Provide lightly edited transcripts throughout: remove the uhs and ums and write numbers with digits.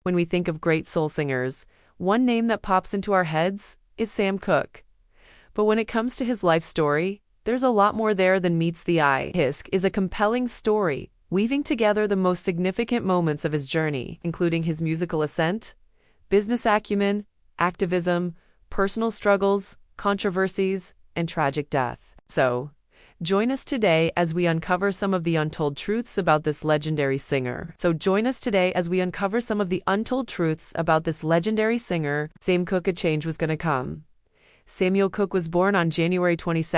When we think of great soul singers, one name that pops into our heads is Sam Cooke. But when it comes to his life story, there's a lot more there than meets the eye. His is a compelling story, weaving together the most significant moments of his journey, including his musical ascent, business acumen, activism, personal struggles, controversies, and tragic death. So, join us today as we uncover some of the untold truths about this legendary singer. Sam Cooke. A change was gonna come. Samuel Cooke was born on January 22,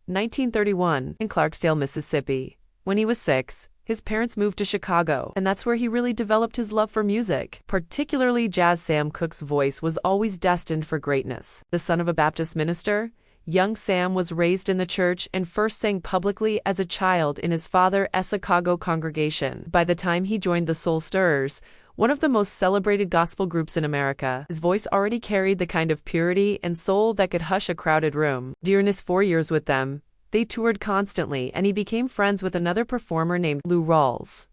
1931, in Clarksdale, Mississippi. When he was 6, his parents moved to Chicago, and that's where he really developed his love for music. Particularly jazz. Sam Cooke's voice was always destined for greatness. The son of a Baptist minister, young Sam was raised in the church and first sang publicly as a child in his father's Chicago congregation. By the time he joined the Soul Stirrers, one of the most celebrated gospel groups in America, his voice already carried the kind of purity and soul that could hush a crowded room. During his 4 years with them, they toured constantly, and he became friends with another performer named Lou Rawls.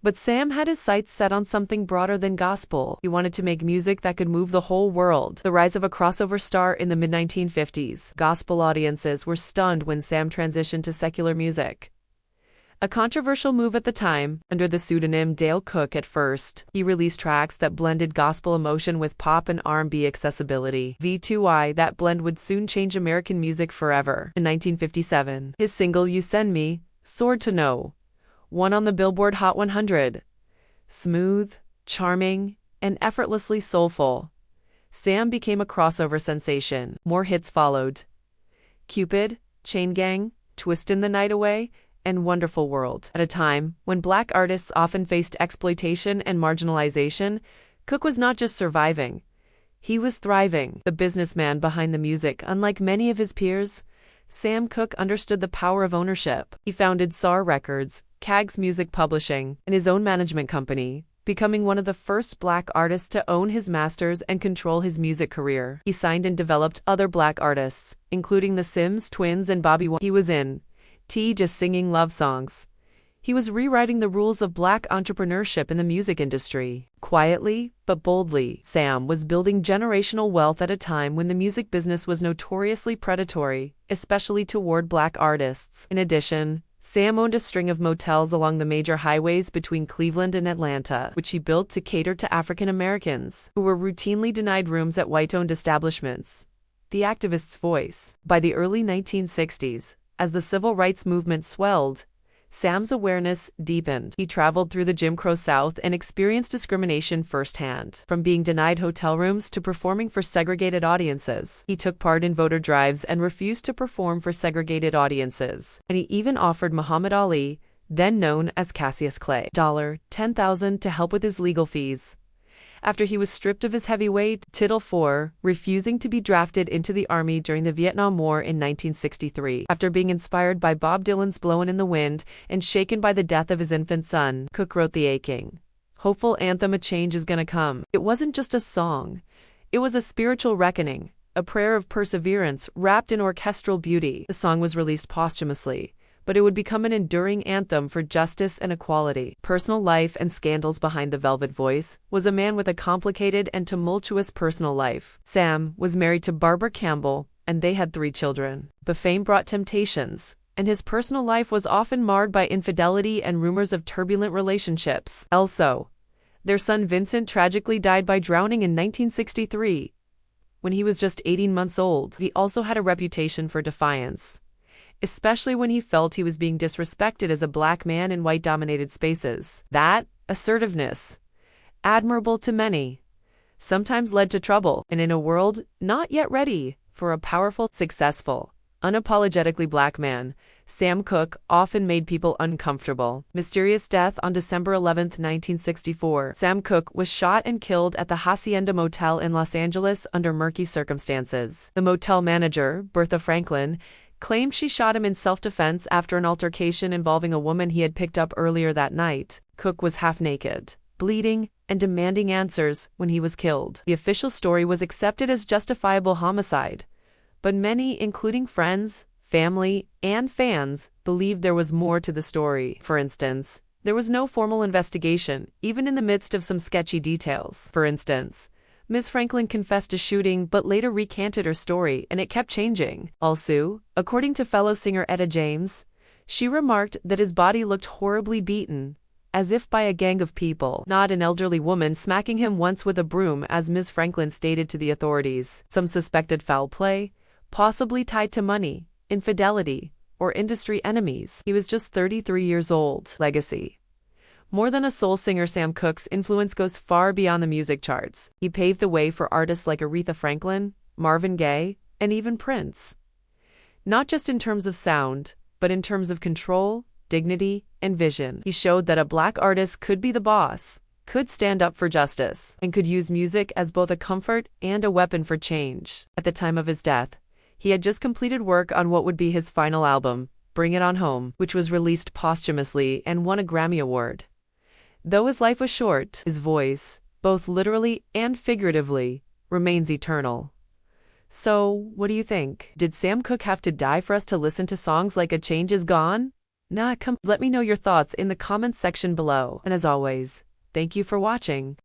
But Sam had his sights set on something broader than gospel. He wanted to make music that could move the whole world. The rise of a crossover star in the mid-1950s. Gospel audiences were stunned when Sam transitioned to secular music. A controversial move at the time, under the pseudonym Dale Cooke at first, he released tracks that blended gospel emotion with pop and R&B accessibility. V2I, that blend would soon change American music forever. In 1957, his single You Send Me soared to no. 1 on the Billboard Hot 100. Smooth, charming, and effortlessly soulful, Sam became a crossover sensation. More hits followed: Cupid, Chain Gang, Twistin' the Night Away, and Wonderful World. At a time when Black artists often faced exploitation and marginalization, Cooke was not just surviving, he was thriving. The businessman behind the music, unlike many of his peers, Sam Cooke understood the power of ownership. He founded SAR Records, Kag's Music Publishing, and his own management company, becoming one of the first Black artists to own his masters and control his music career. He signed and developed other Black artists, including the Sims Twins and Bobby He was in just singing love songs. He was rewriting the rules of Black entrepreneurship in the music industry. Quietly, but boldly, Sam was building generational wealth at a time when the music business was notoriously predatory, especially toward Black artists. In addition, Sam owned a string of motels along the major highways between Cleveland and Atlanta, which he built to cater to African Americans, who were routinely denied rooms at white-owned establishments. The activist's voice. By the early 1960s, as the civil rights movement swelled, Sam's awareness deepened. He traveled through the Jim Crow South and experienced discrimination firsthand. From being denied hotel rooms to performing for segregated audiences. He took part in voter drives and refused to perform for segregated audiences. And he even offered Muhammad Ali, then known as Cassius Clay, $10,000 to help with his legal fees, after he was stripped of his heavyweight title for refusing to be drafted into the Army during the Vietnam War in 1963. After being inspired by Bob Dylan's Blowin' in the Wind and shaken by the death of his infant son, Cooke wrote the aching, hopeful anthem A Change Is Gonna Come. It wasn't just a song. It was a spiritual reckoning, a prayer of perseverance wrapped in orchestral beauty. The song was released posthumously, but it would become an enduring anthem for justice and equality. Personal life and scandals. Behind the velvet voice was a man with a complicated and tumultuous personal life. Sam was married to Barbara Campbell, and they had 3 children. But fame brought temptations, and his personal life was often marred by infidelity and rumors of turbulent relationships. Also, their son Vincent tragically died by drowning in 1963, when he was just 18 months old. He also had a reputation for defiance, especially when he felt he was being disrespected as a Black man in white-dominated spaces. That assertiveness, admirable to many, sometimes led to trouble. And in a world not yet ready for a powerful, successful, unapologetically Black man, Sam Cooke often made people uncomfortable. Mysterious death on December 11, 1964. Sam Cooke was shot and killed at the Hacienda Motel in Los Angeles under murky circumstances. The motel manager, Bertha Franklin, claimed she shot him in self-defense after an altercation involving a woman he had picked up earlier that night. Cooke was half-naked, bleeding, and demanding answers when he was killed. The official story was accepted as justifiable homicide, but many, including friends, family, and fans, believed there was more to the story. For instance, There was no formal investigation, even in the midst of some sketchy details. For instance, Ms. Franklin confessed to shooting but later recanted her story, and it kept changing. Also, according to fellow singer Etta James, she remarked that his body looked horribly beaten, as if by a gang of people, not an elderly woman smacking him once with a broom, as Ms. Franklin stated to the authorities. Some suspected foul play, possibly tied to money, infidelity, or industry enemies. He was just 33 years old. Legacy. More than a soul singer, Sam Cooke's influence goes far beyond the music charts. He paved the way for artists like Aretha Franklin, Marvin Gaye, and even Prince. Not just in terms of sound, but in terms of control, dignity, and vision. He showed that a black artist could be the boss, could stand up for justice, and could use music as both a comfort and a weapon for change. At the time of his death, he had just completed work on what would be his final album, Bring It On Home, which was released posthumously and won a Grammy Award. Though his life was short, his voice, both literally and figuratively, remains eternal. So, what do you think? Did Sam Cooke have to die for us to listen to songs like A Change Is Gone? Let me know your thoughts in the comments section below. And as always, thank you for watching.